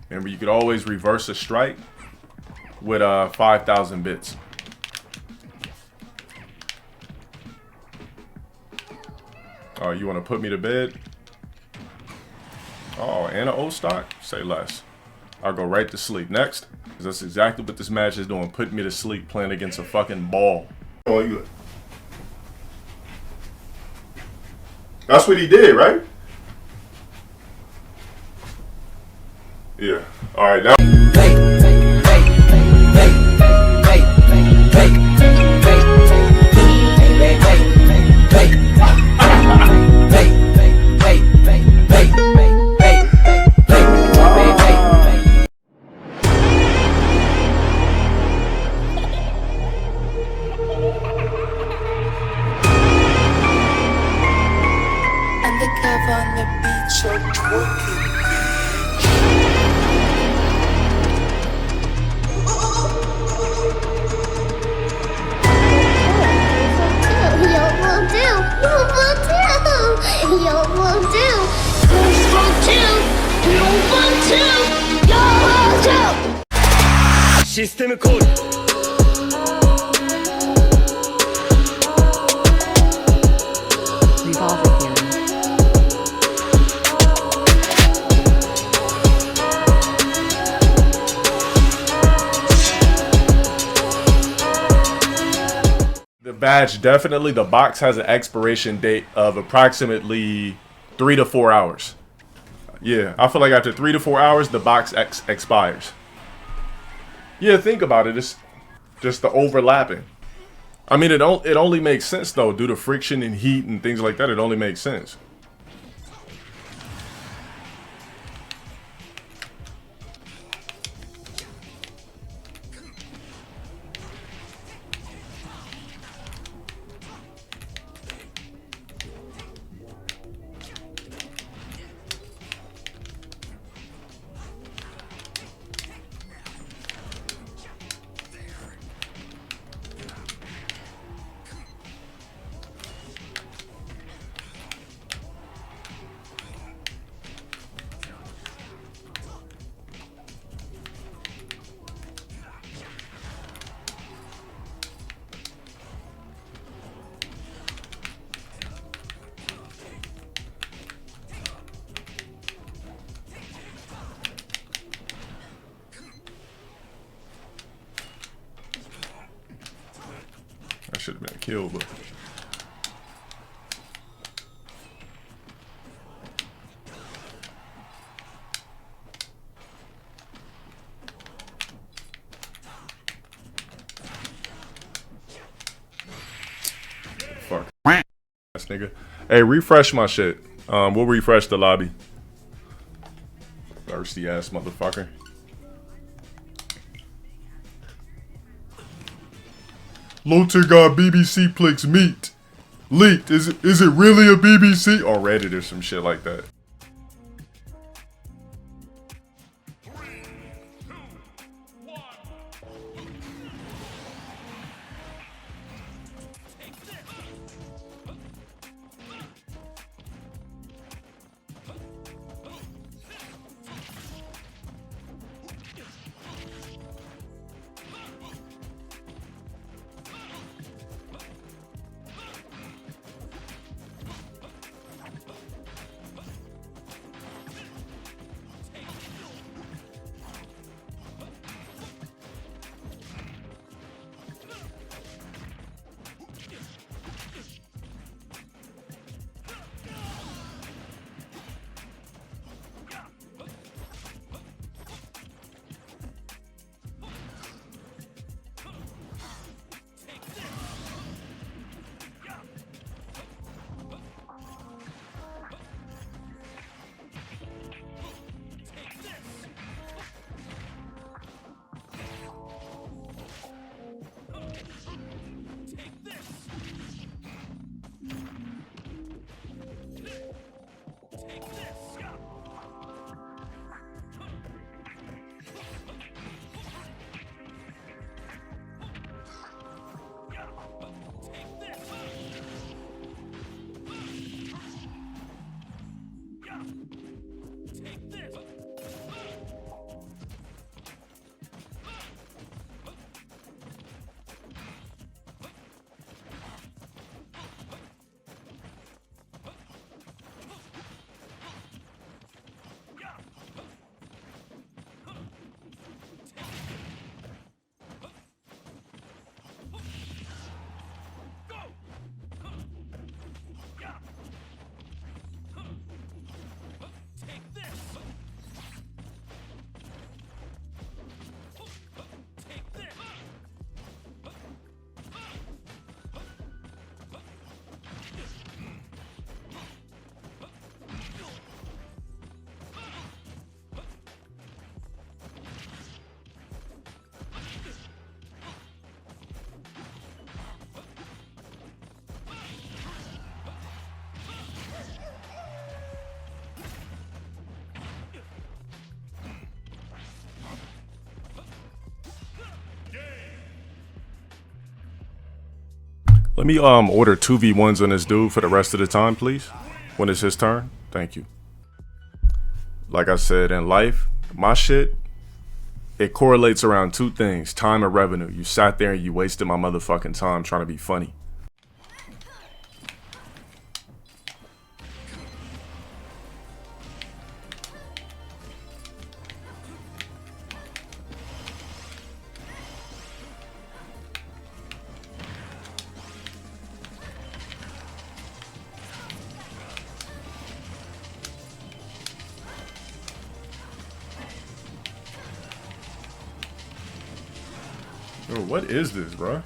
Remember, you could always reverse a strike with 5,000 bits. Oh, you want to put me to bed? Oh, and an old stock? Say less. I'll go right to sleep. Next. Because that's exactly what this match is doing. Putting me to sleep playing against a fucking ball. Oh, you. That's what he did, right? Yeah. Alright, now. On the beach or twerking. System code. Revolver theory. The badge, definitely, the box has an expiration date of approximately 3 to 4 hours. Yeah, I feel like after 3 to 4 hours, the box expires. Yeah, think about it. It's just the overlapping. I mean, it only makes sense, though, due to friction and heat and things like that. It only makes sense. That should have been a kill, but... Fuck. Ass nigga. Hey, refresh my shit. We'll refresh the lobby. Thirsty ass motherfucker. Lotte got BBC Plex meat. Leaked. Is it really a BBC? Or Reddit or some shit like that. Let me order 2v1s on this dude for the rest of the time, please. When it's his turn. Thank you. Like I said, in life, my shit, it correlates around two things, time and revenue. You sat there and you wasted my motherfucking time trying to be funny. Yo, what is this, bro?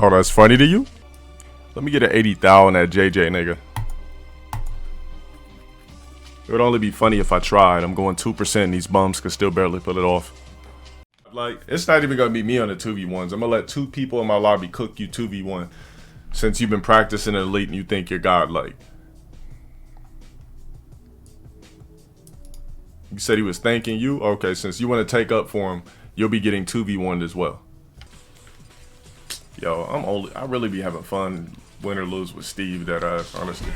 Oh, that's funny to you? Let me get an 80,000 at JJ, nigga. It would only be funny if I tried. I'm going 2% and these bums could still barely pull it off. Like, it's not even gonna be me on the 2v1s. I'm gonna let two people in my lobby cook you 2v1. Since you've been practicing in Elite and you think you're godlike. You said he was thanking you? Okay, since you want to take up for him, you'll be getting 2v1'd as well. Yo, I really be having fun win or lose with Steve, that honestly.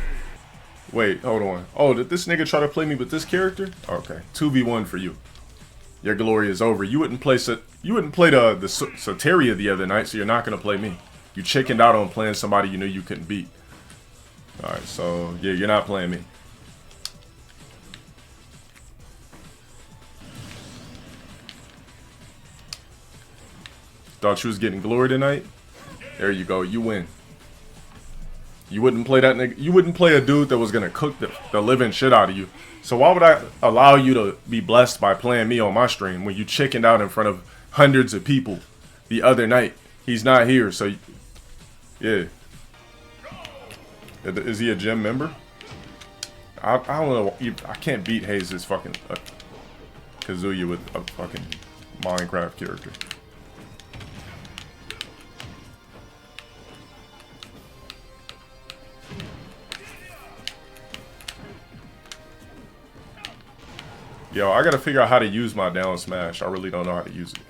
Wait, hold on. Oh, did this nigga try to play me with this character? Okay, 2v1 for you. Your glory is over. You wouldn't play the Soteria the other night, so you're not gonna play me. You chickened out on playing somebody you knew you couldn't beat. Alright, so yeah, you're not playing me. Thought you was getting glory tonight? There you go, you win. You wouldn't play that nigga. You wouldn't play a dude that was gonna cook the living shit out of you. So why would I allow you to be blessed by playing me on my stream when you chickened out in front of hundreds of people the other night? He's not here, so yeah. Is he a gym member? I don't know. I can't beat Hayes' fucking Kazuya with a fucking Minecraft character. Yo, I gotta figure out how to use my down smash. I really don't know how to use it.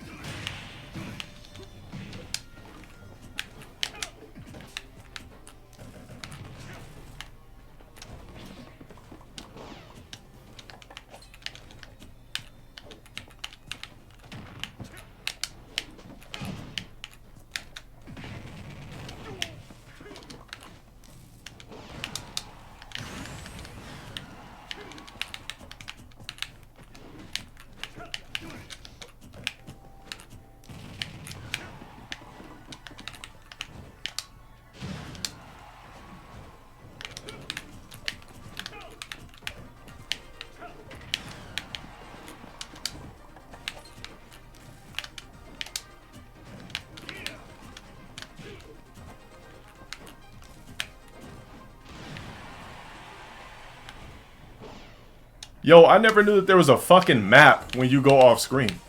Yo, I never knew that there was a fucking map when you go off screen.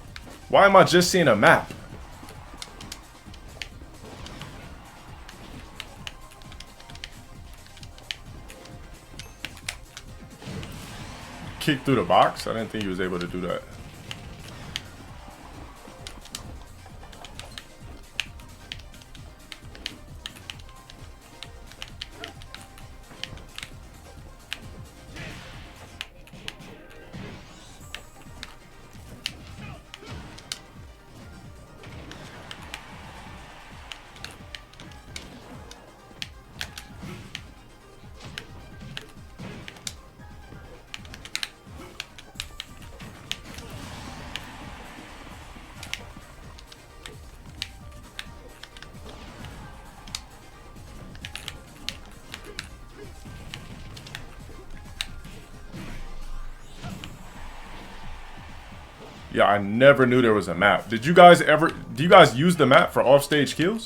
Why am I just seeing a map? Kick through the box? I didn't think he was able to do that. Yeah, I never knew there was a map. Did you guys ever... Do you guys use the map for offstage kills?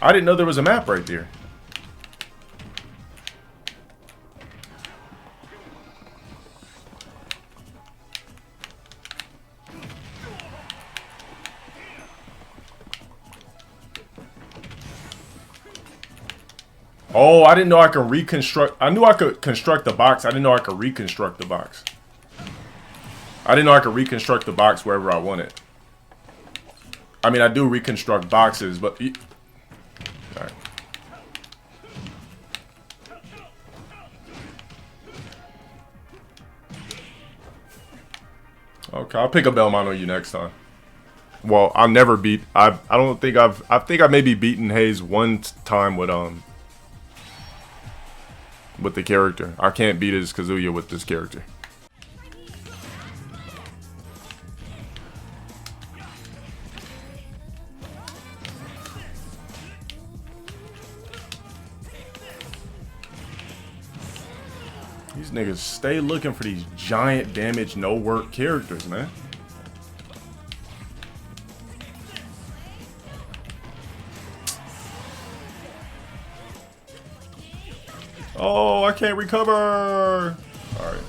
I didn't know there was a map right there. Oh, I didn't know I could reconstruct... I knew I could construct the box. I didn't know I could reconstruct the box. I didn't know I could reconstruct the box wherever I wanted. I mean, I do reconstruct boxes, but... Alright. Okay, I'll pick a Belmont on you next time. Well, I'll never beat... I don't think I've... I think I maybe beaten Hayes one time with the character. I can't beat his Kazuya with this character. These niggas stay looking for these giant damage, no work characters, man. Oh, I can't recover. All right.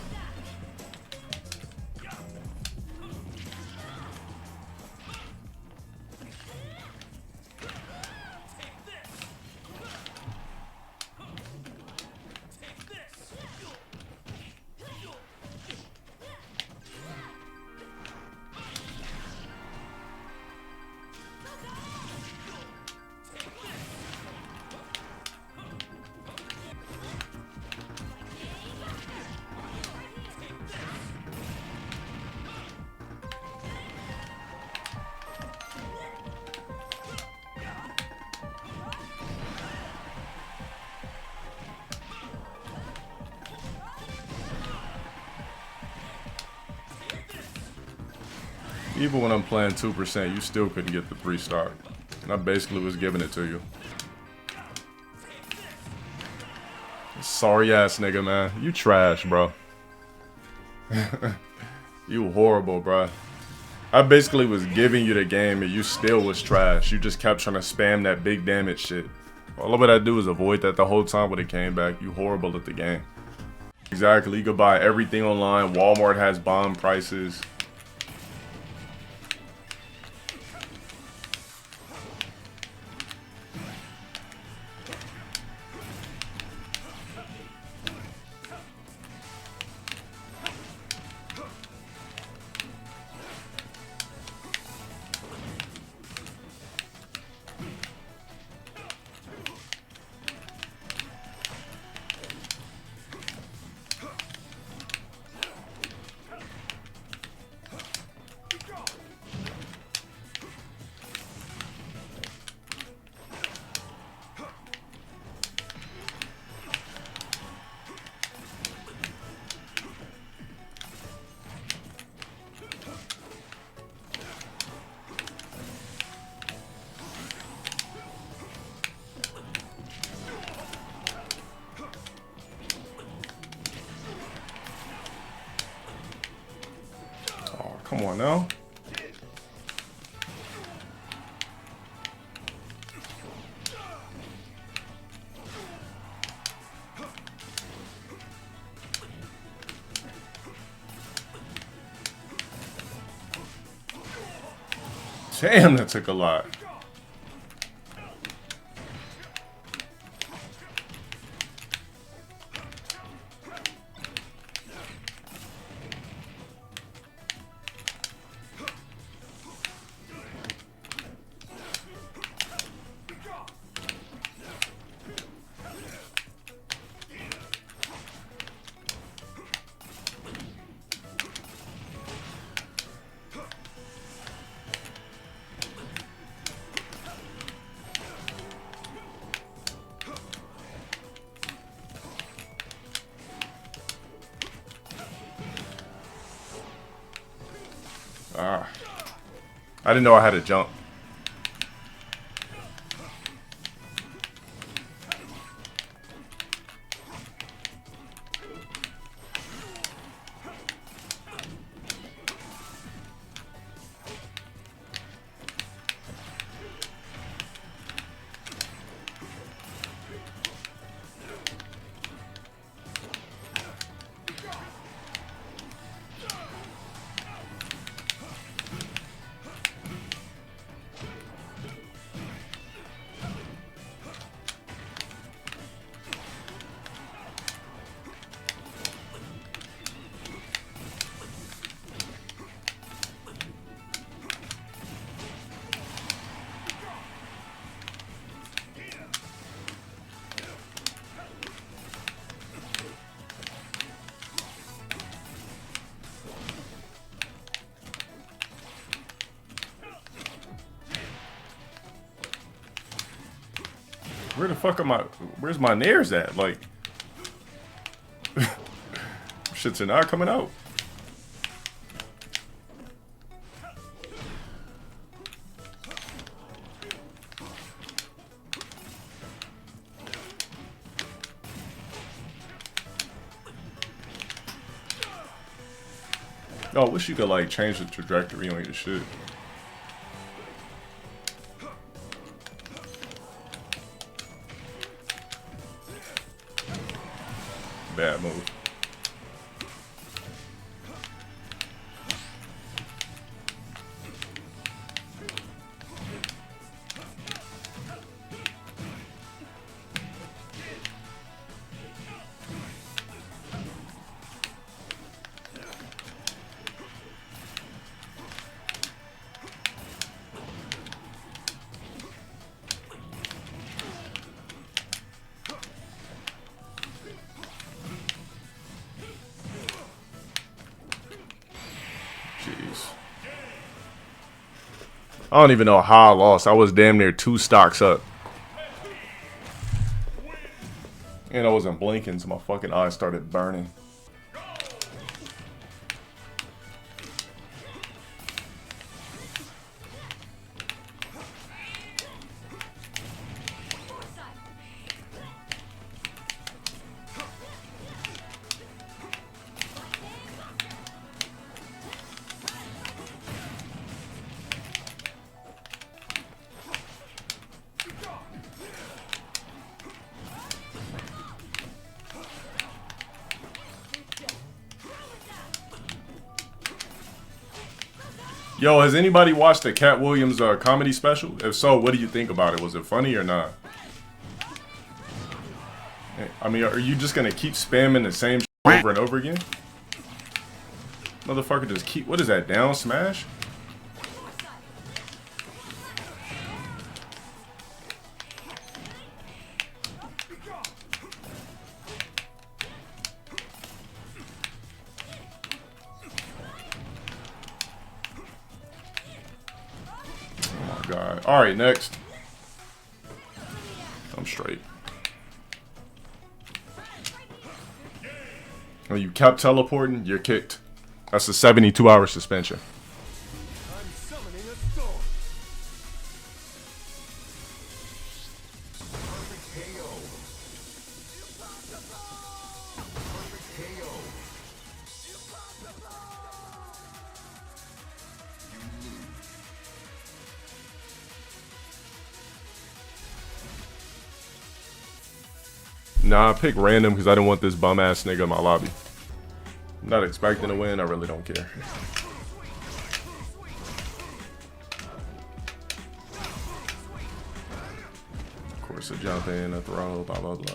Even when I'm playing 2%, you still couldn't get the 3-star. And I basically was giving it to you. Sorry ass nigga, man. You trash, bro. You horrible, bro. I basically was giving you the game and you still was trash. You just kept trying to spam that big damage shit. All of what I do is avoid that the whole time when it came back. You horrible at the game. Exactly. You could buy everything online. Walmart has bomb prices. Come on now. Damn, that took a lot. Ah, I didn't know I had to jump. Where the fuck am I? Where's my nairs at? Like, shits are not coming out. Oh, I wish you could like change the trajectory on your shit. Bad move. Jeez. I don't even know how I lost. I was damn near 2 stocks up. And I wasn't blinking, so my fucking eyes started burning. Yo, has anybody watched the Cat Williams comedy special? If so, what do you think about it? Was it funny or not? I mean, are you just gonna keep spamming the same shit over and over again? Motherfucker just keep, what is that, down smash? God. All right, next. I'm straight. When you kept teleporting, you're kicked. That's a 72-hour suspension. I'm summoning a storm. Perfect KO. Perfect KO. Nah, I picked random because I didn't want this bum ass nigga in my lobby. I'm not expecting to win. I really don't care. Force a jump in, a throw, blah, blah, blah.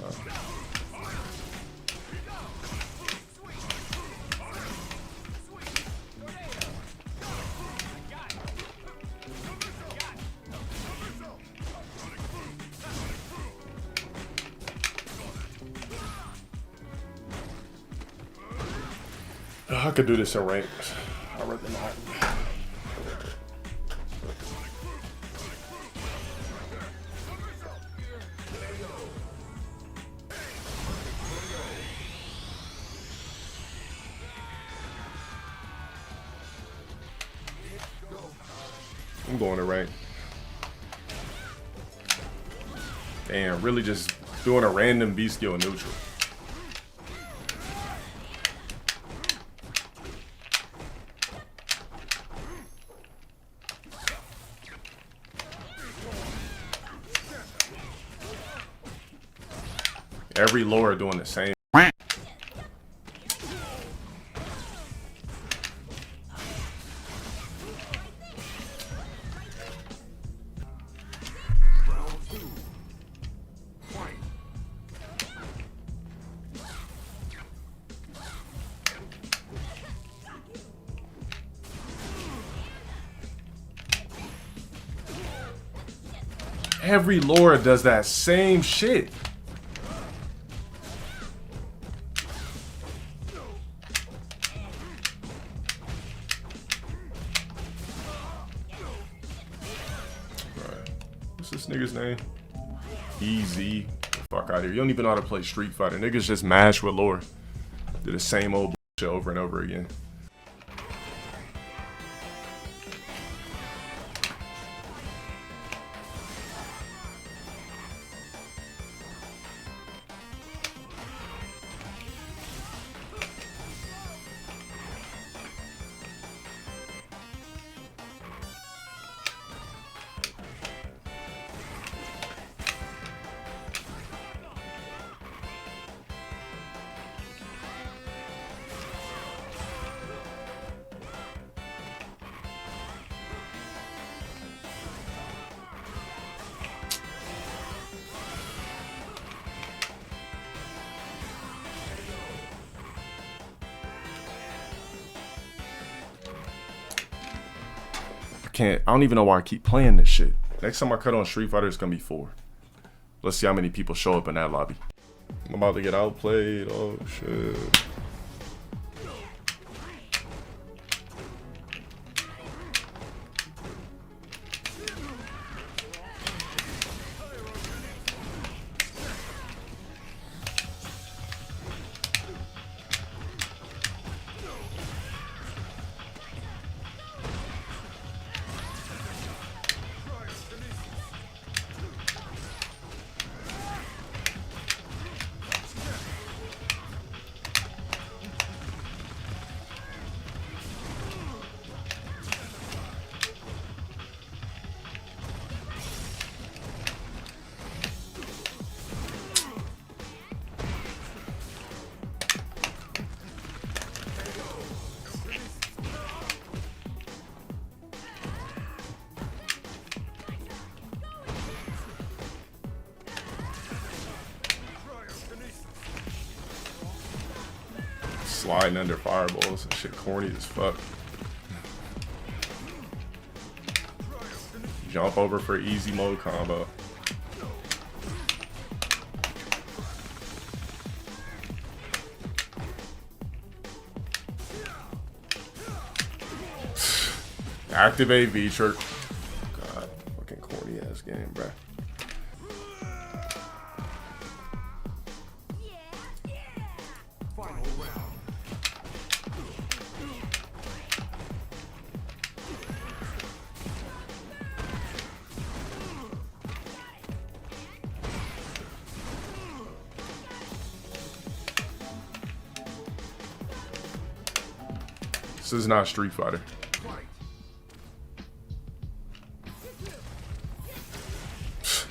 I could do this in ranked. I'd rather not. I'm going to rank. Damn, really just doing a random B skill neutral. Every lore doing the same. Every lore does that same shit. What's this nigga's name? Easy. Fuck out of here. You don't even know how to play Street Fighter. Niggas just mash with lore. Do the same old shit over and over again. I don't even know why I keep playing this shit. Next time I cut on Street Fighter, it's gonna be 4. Let's see how many people show up in that lobby. I'm about to get outplayed. Oh shit. Sliding under fireballs and shit corny as fuck. Jump over for easy mode combo. Activate V-trigger. God, fucking corny ass game, bruh. This is not Street Fighter. Oh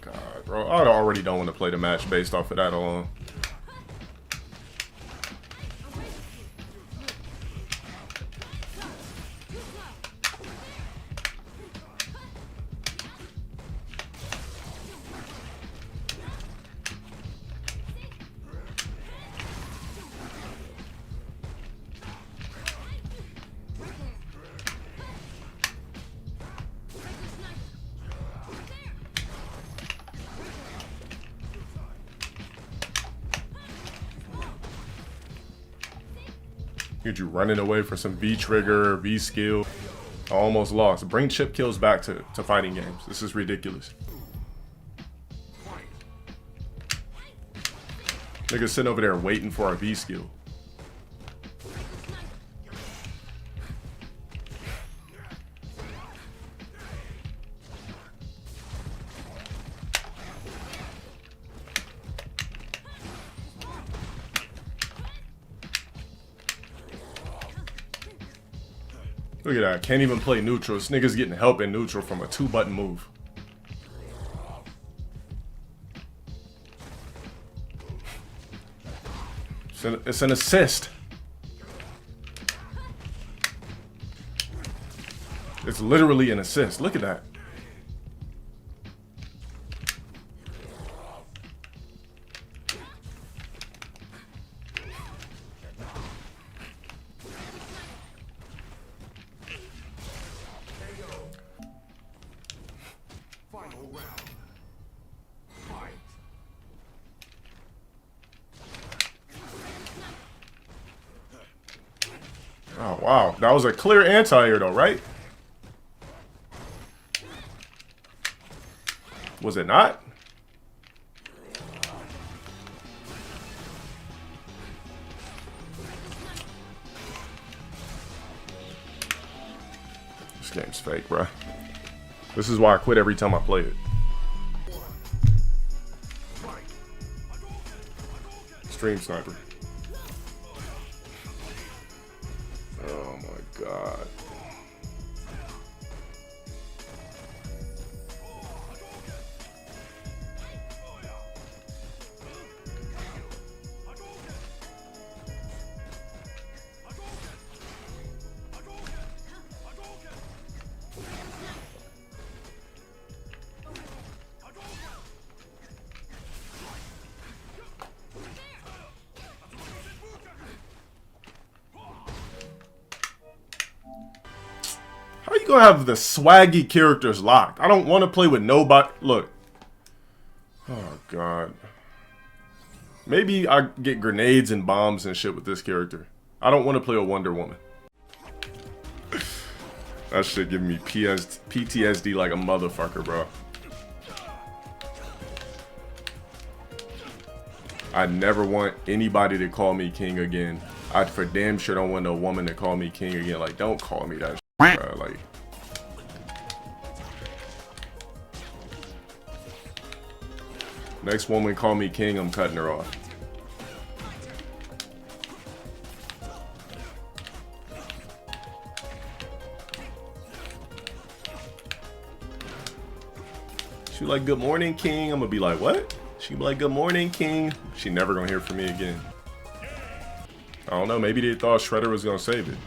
God, bro. I already don't want to play the match based off of that alone. Get you running away for some V trigger, V skill. I almost lost. Bring chip kills back to fighting games. This is ridiculous. Niggas sitting over there waiting for our V skill. Look at that. Can't even play neutral. This nigga's getting help in neutral from a 2-button move. It's an assist. It's literally an assist. Look at that. Final round. Fight. Oh, wow. That was a clear anti-air though, right? Was it not? This game's fake, bro. This is why I quit every time I play it. Stream sniper. Oh my god. How you gonna have the swaggy characters locked? I don't want to play with nobody. Look. Oh, God. Maybe I get grenades and bombs and shit with this character. I don't want to play a Wonder Woman. That shit give me PTSD like a motherfucker, bro. I never want anybody to call me king again. I for damn sure don't want a woman to call me king again. Like, don't call me that shit, bro. Like, next woman call me king, I'm cutting her off. She like, good morning, king. I'm gonna be like, what? She be like, good morning, king. She never gonna hear from me again. I don't know, maybe they thought Shredder was gonna save it.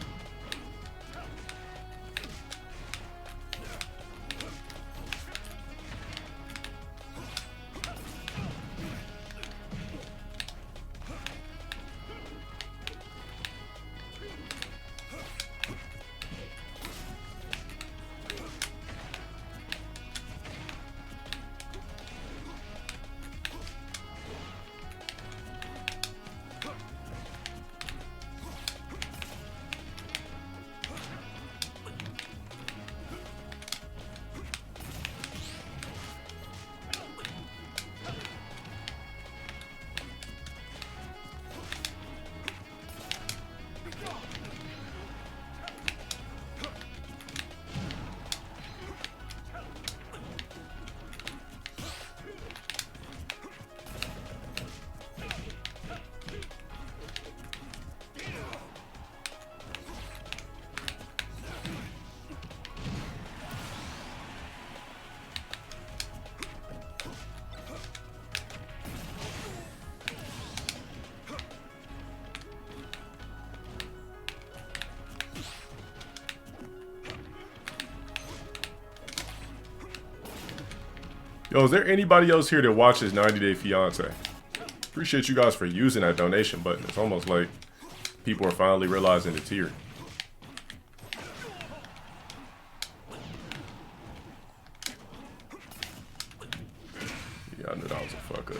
Yo, is there anybody else here that watches 90 Day Fiance? Appreciate you guys for using that donation button. It's almost like people are finally realizing the tier. Yeah, I knew that was a fuck up.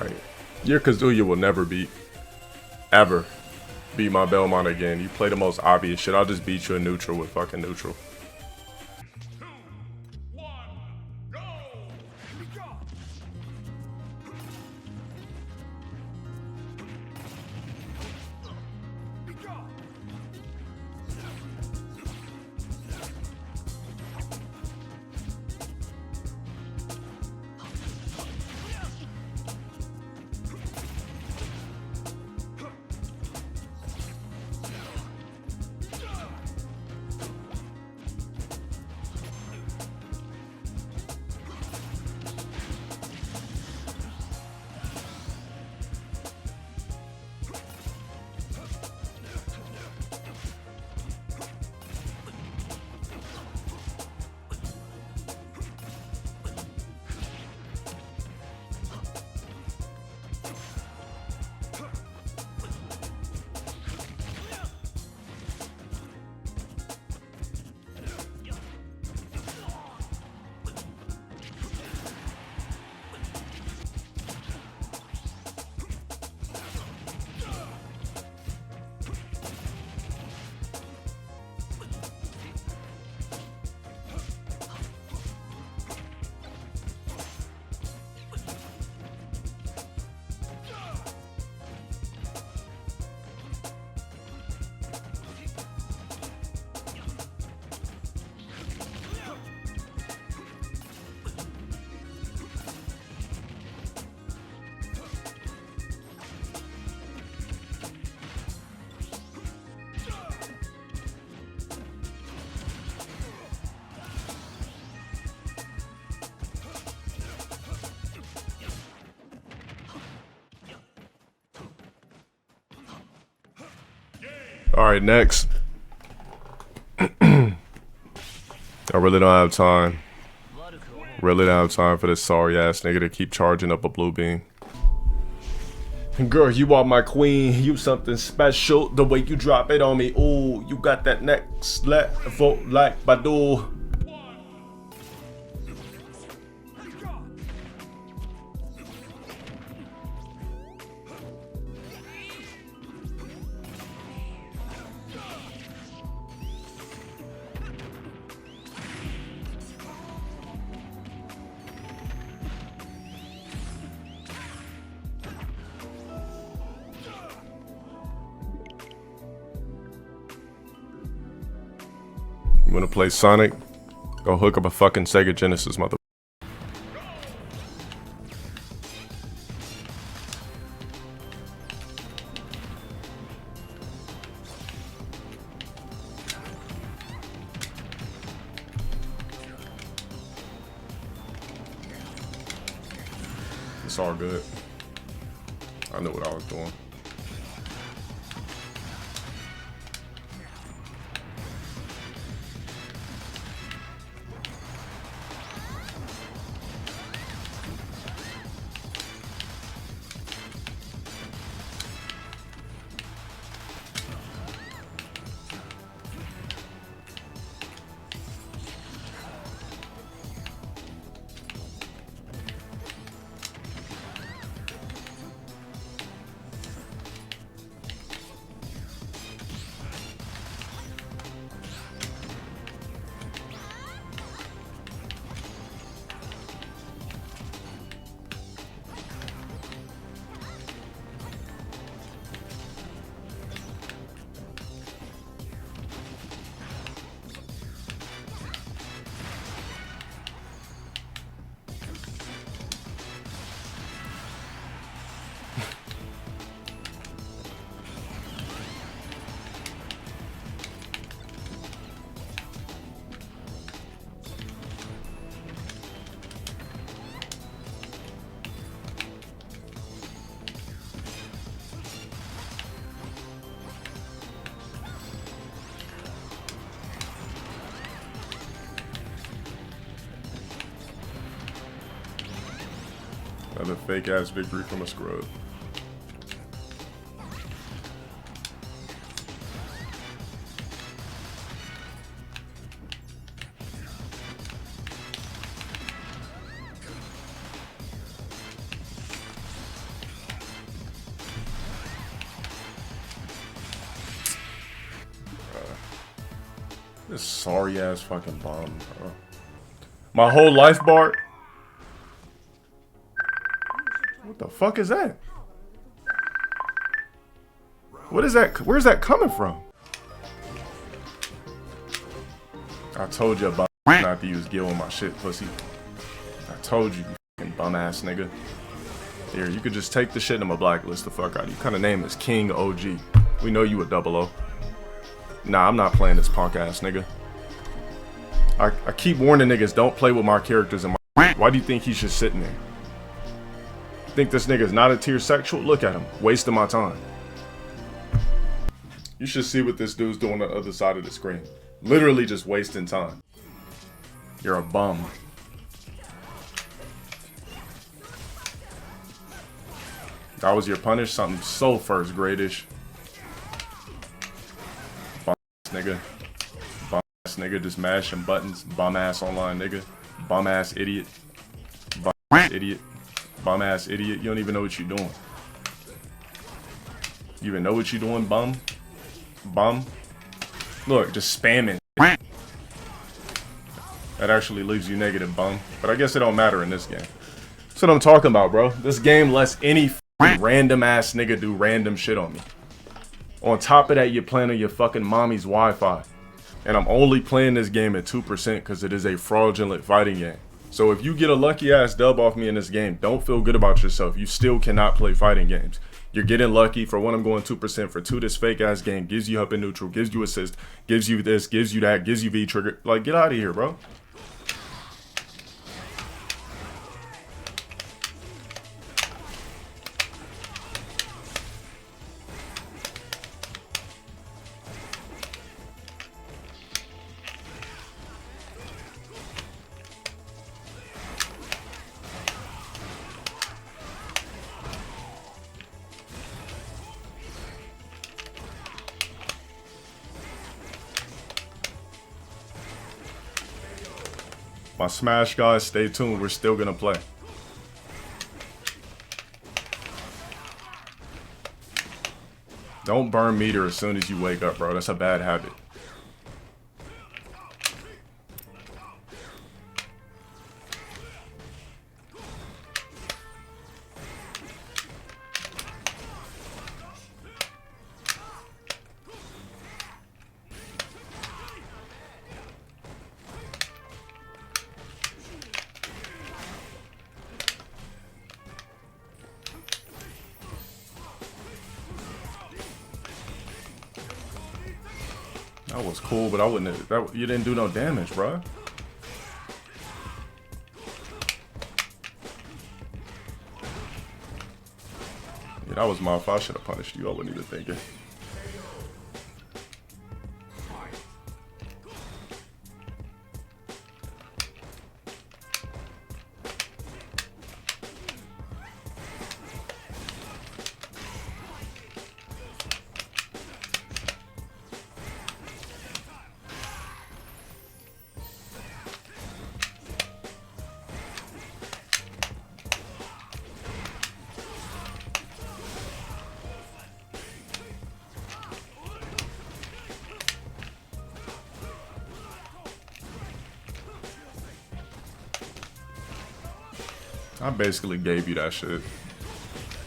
Alright. Your Kazuya will never ever beat my Belmont again. You play the most obvious shit. I'll just beat you in neutral with fucking neutral. Alright, next. I really don't have time. Really don't have time for this sorry ass nigga to keep charging up a blue beam. Girl, you are my queen. You something special. The way you drop it on me. Ooh, you got that next level like Badu. You wanna play Sonic? Go hook up a fucking Sega Genesis, mother. It's all good. I knew what I was doing. Another fake ass victory from a scrub. This sorry ass fucking bomb, bro. My whole life bar. What the fuck is that? What is that? Where's that coming from? I told you about not to use Gil on my shit, pussy. I told you, you fucking bum ass nigga. Here, you could just take the shit and I'ma blacklist the fuck out of you. What kind of name is King OG? We know you a 00. Nah, I'm not playing this punk ass nigga. I keep warning niggas, don't play with my characters in my. Why do you think he's just sitting there? Think this nigga's not a tier sexual? Look at him, wasting my time. You should see what this dude's doing on the other side of the screen. Literally just wasting time. You're a bum. That was your punish? Something so first grade-ish. Bum ass nigga. Bum ass nigga just mashing buttons. Bum ass online nigga. Bum ass idiot. Bum ass idiot. Bum ass idiot. You don't even know what you're doing. You even know what you're doing, bum? Bum? Look, just spamming. That actually leaves you negative, bum. But I guess it don't matter in this game. That's what I'm talking about, bro. This game lets any random ass nigga do random shit on me. On top of that, you're playing on your fucking mommy's Wi-Fi. And I'm only playing this game at 2% because it is a fraudulent fighting game. So if you get a lucky ass dub off me in this game, don't feel good about yourself. You still cannot play fighting games. You're getting lucky. For one, I'm going 2%. For two, this fake ass game gives you up in neutral, gives you assist, gives you this, gives you that, gives you V trigger. Like, get out of here, bro. My Smash guys, stay tuned. We're still gonna play. Don't burn meter as soon as you wake up, bro. That's a bad habit. That was cool, but I wouldn't have, you didn't do no damage, bro. Yeah, that was my fault. I should have punished you. I wasn't even thinking. I basically gave you that shit.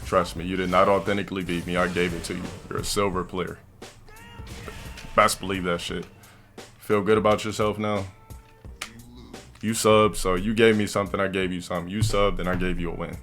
Trust me, you did not authentically beat me. I gave it to you. You're a silver player. Best believe that shit. Feel good about yourself now? You subbed, so you gave me something, I gave you something. You subbed, and I gave you a win.